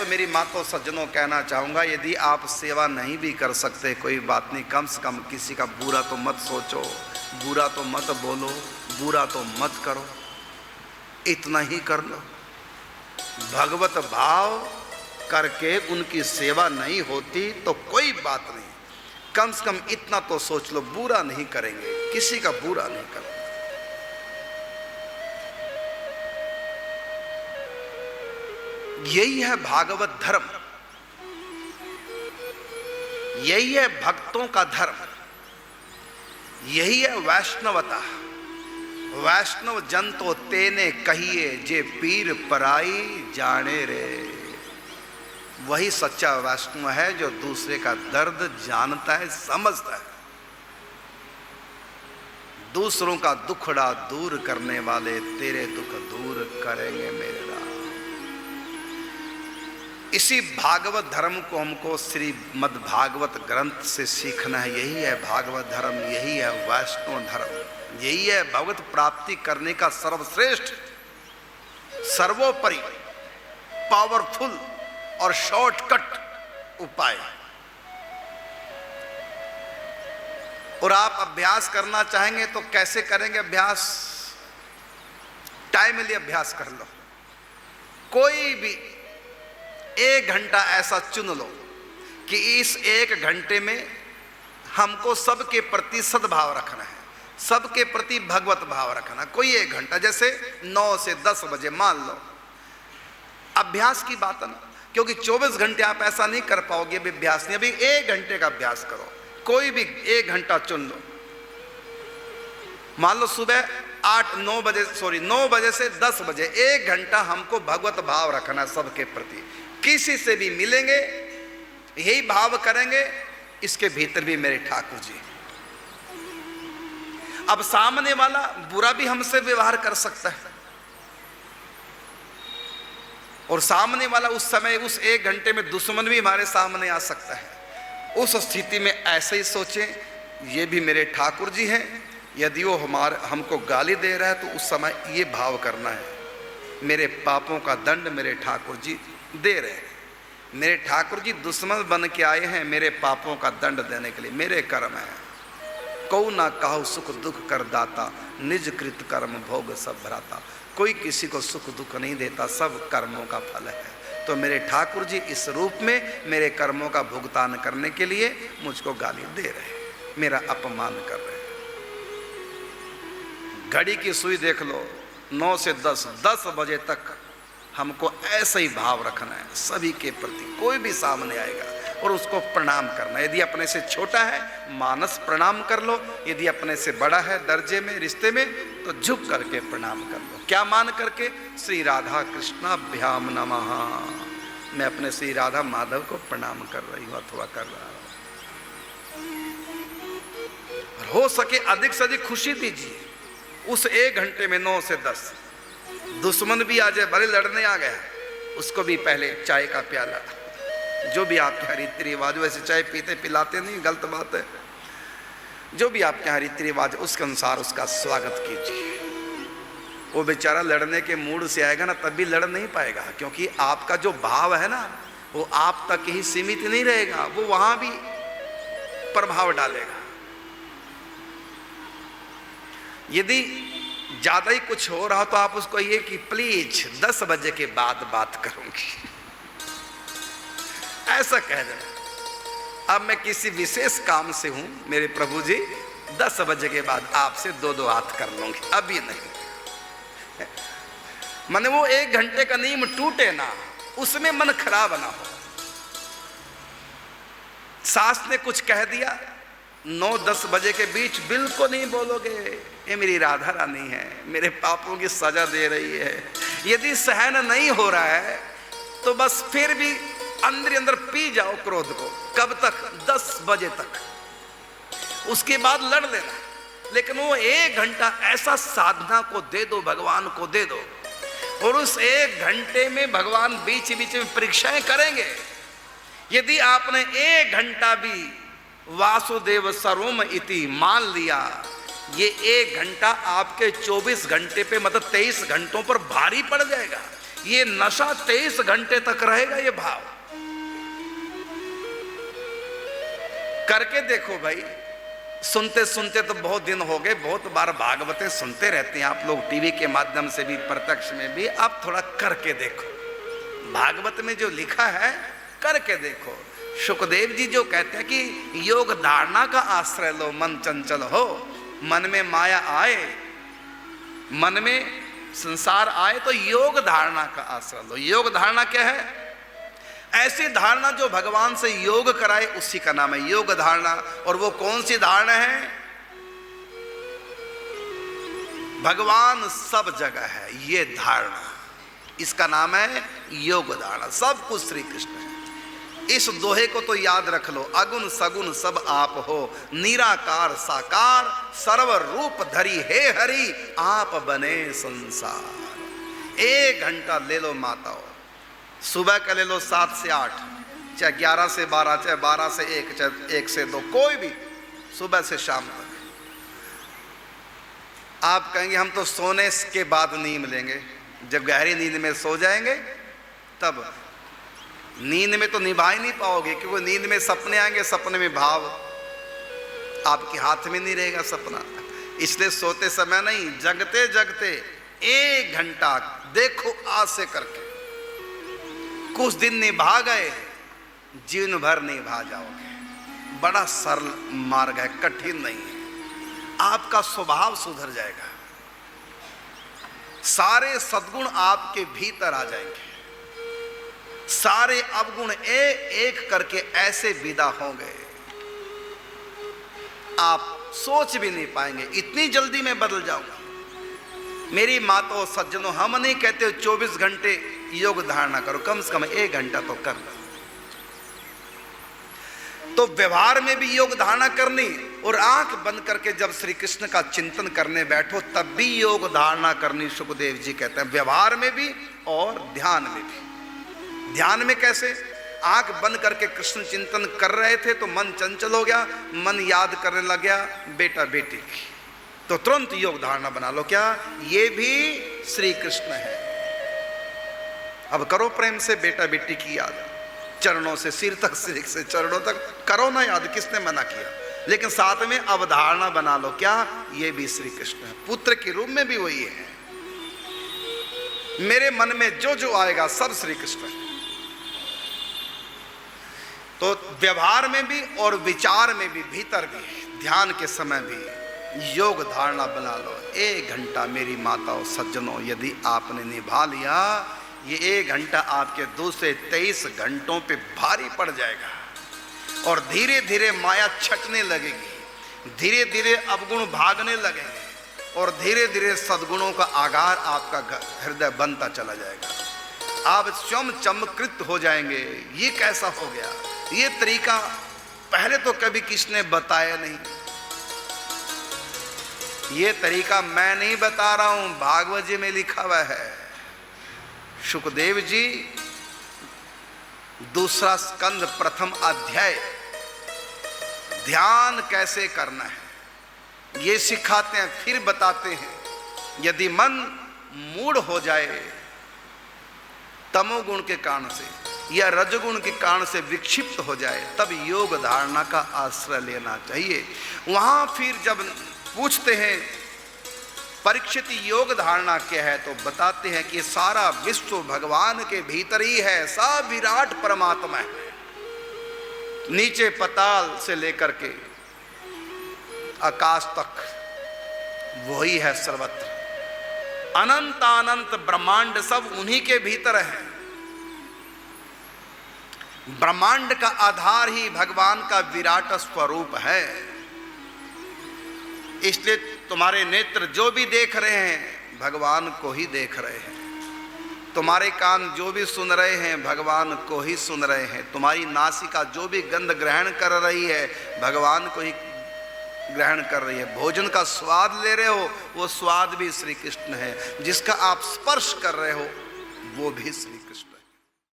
तो मेरी माता सज्जनों कहना चाहूँगा, यदि आप सेवा नहीं भी कर सकते कोई बात नहीं, कम से कम किसी का बुरा तो मत सोचो, बुरा तो मत बोलो, बुरा तो मत करो, इतना ही कर लो। भगवत भाव करके उनकी सेवा नहीं होती तो कोई बात नहीं, कम से कम इतना तो सोच लो, बुरा नहीं करेंगे, किसी का बुरा नहीं करेंगे। यही है भागवत धर्म, यही है भक्तों का धर्म, यही है वैष्णवता। वैष्णव जन तो तेने कहिए जे पीर पराई जाने रे। वही सच्चा वैष्णव है जो दूसरे का दर्द जानता है, समझता है। दूसरों का दुखड़ा दूर करने वाले तेरे दुख दूर करेंगे मेरे राम। इसी भागवत धर्म को हमको श्रीमद् भागवत ग्रंथ से सीखना है। यही है भागवत धर्म, यही है वैष्णव धर्म, यही है भगवत प्राप्ति करने का सर्वश्रेष्ठ, सर्वोपरि, पावरफुल और शॉर्टकट उपाय। और आप अभ्यास करना चाहेंगे तो कैसे करेंगे अभ्यास? टाइम लिए अभ्यास कर लो। कोई भी 1 घंटा ऐसा चुन लो कि इस 1 घंटे में हमको सबके प्रति सद्भाव रखना है, सबके प्रति भगवत भाव रखना। कोई 1 घंटा, जैसे 9 से 10 बजे मान लो, अभ्यास की बात है ना, क्योंकि 24 घंटे आप ऐसा नहीं कर पाओगे, अभी अभ्यास नहीं, अभी 1 घंटे का अभ्यास करो। कोई भी 1 घंटा चुन लो। मान लो सुबह 9 बजे से 10 बजे 1 घंटा हमको भगवत भाव रखना सबके प्रति। किसी से भी मिलेंगे यही भाव करेंगे, इसके भीतर भी मेरे ठाकुर जी। अब सामने वाला बुरा भी हमसे व्यवहार कर सकता है, और सामने वाला उस समय, उस 1 घंटे में दुश्मन भी हमारे सामने आ सकता है। उस स्थिति में ऐसे ही सोचें, ये भी मेरे ठाकुर जी हैं, यदि वो हमको गाली दे रहा है तो उस समय ये भाव करना है, मेरे पापों का दंड मेरे ठाकुर जी दे रहे हैं। मेरे ठाकुर जी दुश्मन बन के आए हैं मेरे पापों का दंड देने के लिए, मेरे कर्म है। कौ ना कहो सुख दुख कर दाता, निज कृत कर्म भोग सब भराता। कोई किसी को सुख दुख नहीं देता, सब कर्मों का फल है। तो मेरे ठाकुर जी इस रूप में मेरे कर्मों का भुगतान करने के लिए मुझको गाली दे रहे हैं, मेरा अपमान कर रहे हैं। घड़ी की सुई देख लो, 9 से 10 बजे तक हमको ऐसा ही भाव रखना है सभी के प्रति। कोई भी सामने आएगा और उसको प्रणाम करना। यदि अपने से छोटा है मानस प्रणाम कर लो, यदि अपने से बड़ा है दर्जे में, रिश्ते में, तो झुक करके प्रणाम कर लो। क्या मान करके? श्री राधा कृष्णाभ्याम नमः। मैं अपने श्री राधा माधव को प्रणाम कर रही हूँ अथवा कर रहा हूँ। हो सके अधिक से अधिक खुशी दीजिए उस 1 घंटे में। 9 से 10 दुश्मन भी आ जाए, भले लड़ने आ गया, उसको भी पहले चाय का प्याला, जो भी आपके यहाँ रीति रिवाज, वैसे चाय पीते पिलाते नहीं, गलत बात है, जो भी आपके यहाँ रीति रिवाज उसके अनुसार उसका स्वागत कीजिए। वो बेचारा लड़ने के मूड से आएगा ना, तब भी लड़ नहीं पाएगा, क्योंकि आपका जो भाव है ना वो आप तक ही सीमित नहीं रहेगा, वो वहां भी प्रभाव डालेगा। यदि ज्यादा ही कुछ हो रहा तो आप उसको ये कि प्लीज 10 बजे के बाद बात करूंगी, ऐसा कह देना। अब मैं किसी विशेष काम से हूं मेरे प्रभु जी, 10 बजे के बाद आपसे 2 हाथ कर लूंगी, अभी नहीं। माने वो 1 घंटे का नियम टूटे ना, उसमें मन खराब ना हो। सास ने कुछ कह दिया, 9-10 बजे के बीच बिल्कुल नहीं बोलोगे, ये मेरी राधा रानी है, मेरे पापों की सजा दे रही है। यदि सहन नहीं हो रहा है तो बस फिर भी अंदर अंदर पी जाओ क्रोध को। कब तक? 10 बजे तक, उसके बाद लड़ लेना। लेकिन वो 1 घंटा ऐसा साधना को दे दो, भगवान को दे दो, और उस 1 घंटे में भगवान बीच बीच में परीक्षाएं करेंगे। यदि आपने 1 घंटा भी वासुदेव सर्वम इति मान लिया, ये 1 घंटा आपके 24 घंटे पे, मतलब 23 घंटों पर भारी पड़ जाएगा। ये नशा 23 घंटे तक रहेगा। ये भाव करके देखो भाई। सुनते सुनते तो बहुत दिन हो गए, बहुत बार भागवतें सुनते रहते हैं आप लोग, टीवी के माध्यम से भी, प्रत्यक्ष में भी। अब थोड़ा करके देखो, भागवत में जो लिखा है करके देखो। सुखदेव जी जो कहते हैं कि योग धारणा का आश्रय लो, मन चंचल हो, मन में माया आए, मन में संसार आए तो योग धारणा का आश्रय लो। योग धारणा क्या है? ऐसी धारणा जो भगवान से योग कराए, उसी का नाम है योग धारणा। और वो कौन सी धारणा है? भगवान सब जगह है, ये धारणा, इसका नाम है योग धारणा। सब कुछ श्री कृष्ण है। इस दोहे को तो याद रख लो। अगुण सगुण सब आप हो, निराकार साकार, सर्व रूप धरी हे हरि, आप बने संसार। 1 घंटा ले लो माताओं, सुबह का ले लो 7 से 8, चाहे 11 से 12, चाहे 12 से 1, चाहे 1 से 2, कोई भी, सुबह से शाम तक। आप कहेंगे हम तो सोने के बाद नींद लेंगे। जब गहरी नींद में सो जाएंगे तब नींद में तो निभा ही नहीं पाओगे, क्योंकि नींद में सपने आएंगे, सपने में भाव आपके हाथ में नहीं रहेगा सपना। इसलिए सोते समय नहीं, जगते जगते 1 घंटा देखो आज से करके। कुछ दिन निभा गए, जीवन भर निभा जाओगे। बड़ा सरल मार्ग है, कठिन नहीं है। आपका स्वभाव सुधर जाएगा, सारे सद्गुण आपके भीतर आ जाएंगे, सारे अवगुण एक एक करके ऐसे विदा होंगे, आप सोच भी नहीं पाएंगे इतनी जल्दी मैं बदल जाऊंगा। मेरी माताओं सज्जनों, हम नहीं कहते 24 घंटे योग धारणा करो, कम से कम 1 घंटा तो कर लो। तो व्यवहार में भी योग धारणा करनी, और आंख बंद करके जब श्री कृष्ण का चिंतन करने बैठो तब भी योग धारणा करनी। सुखदेव जी कहते हैं व्यवहार में भी और ध्यान में भी। ध्यान में कैसे? आंख बंद करके कृष्ण चिंतन कर रहे थे तो मन चंचल हो गया, मन याद करने लग गया बेटा बेटी की, तो तुरंत योग धारणा बना लो। क्या ये भी श्री कृष्ण है? अब करो प्रेम से बेटा बेटी की याद, चरणों से सिर तक, सिर से चरणों तक करो ना याद, किसने मना किया? लेकिन साथ में अवधारणा बना लो, क्या ये भी श्री कृष्ण है? पुत्र के रूप में भी वही है। मेरे मन में जो जो आएगा सब श्री कृष्ण है। तो व्यवहार में भी और विचार में भी, भीतर भी, ध्यान के समय भी योग धारणा बना लो। 1 घंटा मेरी माताओं सज्जनों यदि आपने निभा लिया, ये 1 घंटा आपके दूसरे 23 घंटों पे भारी पड़ जाएगा। और धीरे धीरे माया छटने लगेगी, धीरे धीरे अवगुण भागने लगेंगे, और धीरे धीरे सद्गुणों का आगार आपका हृदय बनता चला जाएगा। आप स्वयं चमत्कृत हो जाएंगे। ये कैसा हो गया? ये तरीका पहले तो कभी किसने बताया नहीं। ये तरीका मैं नहीं बता रहा हूं, भागवत जी में लिखा हुआ है। सुखदेव जी 2 स्कंद 1 अध्याय ध्यान कैसे करना है ये सिखाते हैं, फिर बताते हैं। यदि मन मूढ़ हो जाए तमोगुण के कारण से या रजगुण के कारण से विक्षिप्त हो जाए, तब योग धारणा का आश्रय लेना चाहिए। वहां फिर जब पूछते हैं परीक्षित योग धारणा क्या है, तो बताते हैं कि सारा विश्व भगवान के भीतर ही है, सब विराट परमात्मा है। नीचे पाताल से लेकर के आकाश तक वही है सर्वत्र। अनंत अनंत ब्रह्मांड सब उन्हीं के भीतर है। ब्रह्मांड का आधार ही भगवान का विराट स्वरूप है। इसलिए तुम्हारे नेत्र जो भी देख रहे हैं भगवान को ही देख रहे हैं, तुम्हारे कान जो भी सुन रहे हैं भगवान को ही सुन रहे हैं, तुम्हारी नासिका जो भी गंध ग्रहण कर रही है भगवान को ही ग्रहण कर रही है। भोजन का स्वाद ले रहे हो वो स्वाद भी श्री कृष्ण है, जिसका आप स्पर्श कर रहे हो वो भी श्री